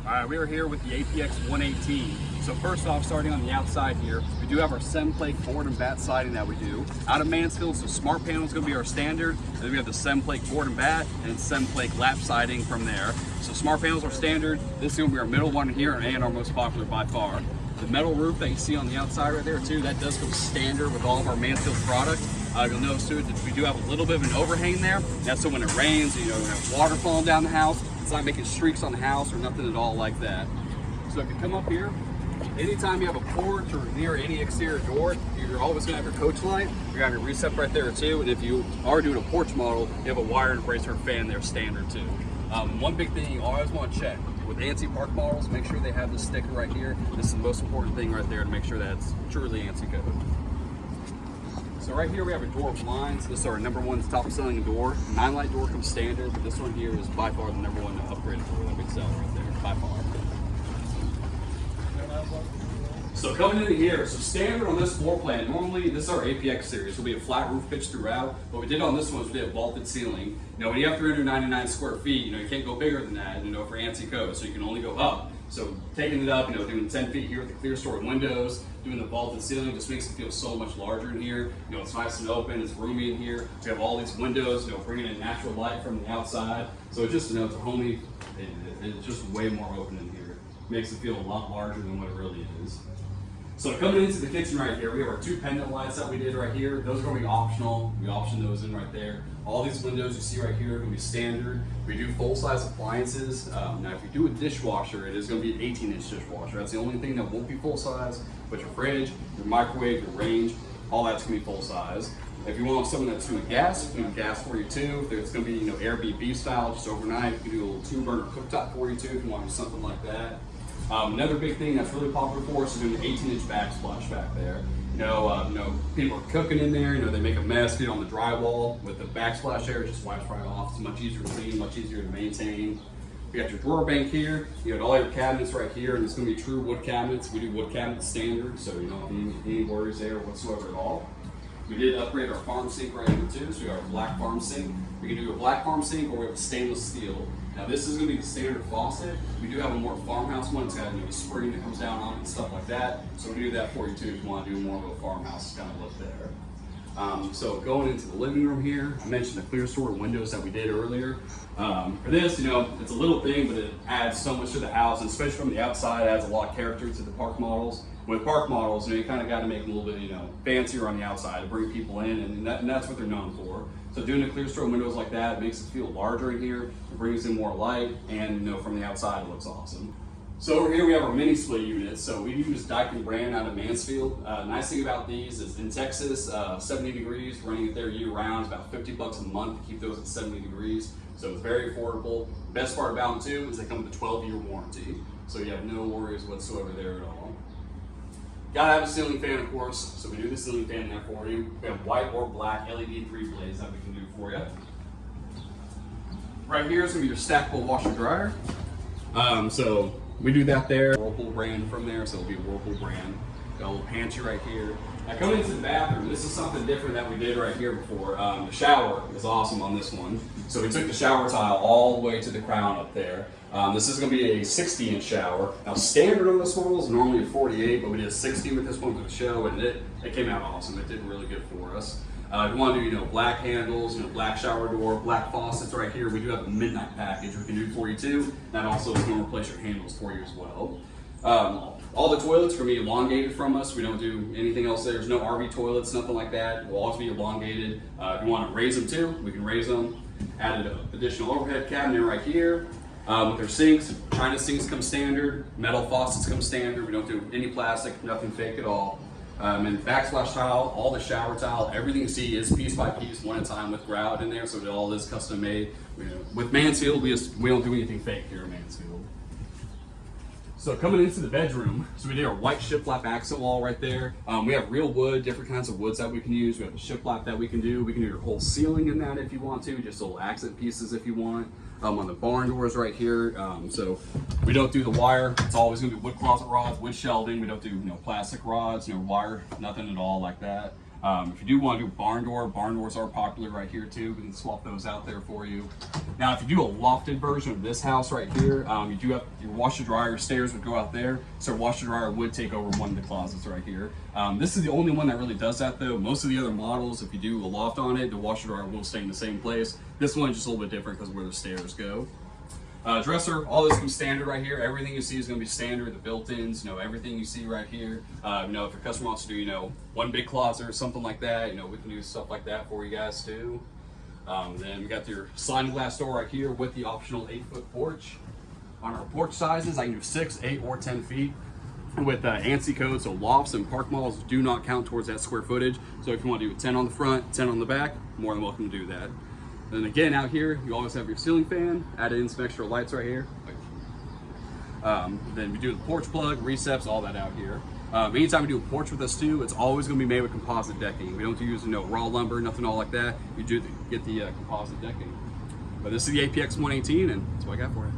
All right, we are here with the APX 118. So first off, starting on the outside here, we do have our 7-plate board and bat siding that we do. Out of Mansfield, so smart panel is going to be our standard. And then we have the 7-plate board and bat and 7-plate lap siding from there. So smart panels are standard. This is going to be our middle one here and our most popular by far. The metal roof that you see on the outside right there too, that does come standard with all of our Mansfield products. You'll notice too that we do have a little bit of an overhang there. That's so when it rains, you know, we have water falling down the house. It's not making streaks on the house or nothing at all like that. So if you come up here, anytime you have a porch or near any exterior door, you're always going to have your coach light. You're going to have your recep right there too. And if you are doing a porch model, you have a wire and bracer fan there standard too. One big thing you always want to check with ANSI park models, make sure they have this sticker right here. This is the most important thing right there to make sure that it's truly ANSI code. So right here we have a door of blinds. This is our #1 top selling door. 9-light door comes standard, but this one here is by far the #1 upgraded door that we sell right there, by far. So coming in here, so standard on this floor plan, normally this is our APX series, will be a flat roof pitch throughout. What we did on this one is we did a vaulted ceiling. You know, when you have 399 square feet, you know, you can't go bigger than that, you know, for ANSI code, so you can only go up. So taking it up, you know, doing 10 feet here with the clear story windows, doing the vaulted ceiling just makes it feel so much larger in here. You know, it's nice and open, it's roomy in here. We have all these windows, you know, bringing in natural light from the outside. So it's just, you know, it's a homey, it's just way more open in here. Makes it feel a lot larger than what it really is. So coming into the kitchen right here, we have our 2 pendant lights that we did right here. Those are going to be optional. We option those in right there. All these windows you see right here are going to be standard. We do full-size appliances. Now, if you do a dishwasher, it is going to be an 18-inch dishwasher. That's the only thing that won't be full-size, but your fridge, your microwave, your range, all that's going to be full-size. If you want something that's doing gas, we can do gas for you too. If it's going to be, you know, Airbnb style, just overnight, we can do a little 2-burner cooktop for you too if you want to do something like that. Another big thing that's really popular for us is doing the 18-inch backsplash back there. You know, people are cooking in there. You know, they make a mess, get on the drywall with the backsplash there. It just wipes right off. It's much easier to clean, much easier to maintain. You got your drawer bank here. You got all your cabinets right here, and it's going to be true wood cabinets. We do wood cabinets standard, so you don't have any worries there whatsoever at all. We did upgrade our farm sink right here too, so we got our black farm sink. We can do a black farm sink or we have a stainless steel. Now this is going to be the standard faucet. We do have a more farmhouse one. It's got a spring that comes down on it and stuff like that. So we do that for you too if you want to do more of a farmhouse kind of look there. So going into the living room here, I mentioned the clear story windows that we did earlier. For this, you know, it's a little thing, but it adds so much to the house, and especially from the outside, it adds a lot of character to the park models. With park models, you know, you kind of got to make them a little bit, you know, fancier on the outside to bring people in, and that's what they're known for. So doing the clear story windows like that, it makes it feel larger in here, it brings in more light, and you know, from the outside, it looks awesome. So over here we have our mini split units. So we use Daikin brand out of Mansfield. Nice thing about these is in Texas, 70 degrees, running it there year round, it's about $50 a month to keep those at 70 degrees. So it's very affordable. Best part about them too is they come with a 12-year warranty. So you have no worries whatsoever there at all. Gotta have a ceiling fan, of course. So we do the ceiling fan there for you. We have white or black LED 3-blaze that we can do for you. Right here is gonna be your stackable washer dryer. So we do that there. Whirlpool brand from there, so it'll be a Whirlpool brand. Got a little pantry right here. Now coming into the bathroom, this is something different that we did right here before. The shower is awesome on this one. So we took the shower tile all the way to the crown up there. This is going to be a 60-inch shower. Now standard on this model is normally a 48, but we did a 60 with this one for the show, and it came out awesome. It did really good for us. If you want to do, you know, black handles, you know, black shower door, black faucets right here, we do have a midnight package we can do for you too. That also is going to replace your handles for you as well. All the toilets are going to be elongated from us. We don't do anything else there. There's no RV toilets, nothing like that. We'll always be elongated. If you want to raise them too, we can raise them. Added an additional overhead cabinet right here. With their sinks, China sinks come standard, metal faucets come standard. We don't do any plastic, nothing fake at all. And backsplash tile, all the shower tile, everything you see is piece by piece, one at a time with grout in there, so it all is custom made. With Mansfield, we don't do anything fake here at Mansfield. So coming into the bedroom, so we did our white shiplap accent wall right there. We have real wood, different kinds of woods that we can use. We have a shiplap that we can do. We can do your whole ceiling in that if you want to, just little accent pieces if you want. On the barn doors right here, so we don't do the wire. It's always going to be wood closet rods, wood shelving. We don't do, you know, plastic rods, you know, wire, nothing at all like that. If you do want to do barn doors are popular right here too. We can swap those out there for you. Now, if you do a lofted version of this house right here, you do have your washer dryer stairs would go out there. So washer dryer would take over one of the closets right here. This is the only one that really does that though. Most of the other models, if you do a loft on it, the washer dryer will stay in the same place. This one is just a little bit different because where the stairs go. Dresser, all this comes standard right here. Everything you see is going to be standard. The built-ins, everything you see right here. If your customer wants to do, one big closet or something like that, we can do stuff like that for you guys too. Then we got your sliding glass door right here with the optional 8-foot porch. On our porch sizes, I can do 6, 8, or 10 feet. With ANSI code, so lofts and park models do not count towards that square footage. So if you want to do 10 on the front, 10 on the back, more than welcome to do that. Then again, out here, you always have your ceiling fan, added in some extra lights right here. Then we do the porch plug, receps, all that out here. Anytime we do a porch with us too, it's always going to be made with composite decking. We don't use raw lumber, nothing all like that. You do get the composite decking. But this is the APX 118, and that's what I got for you.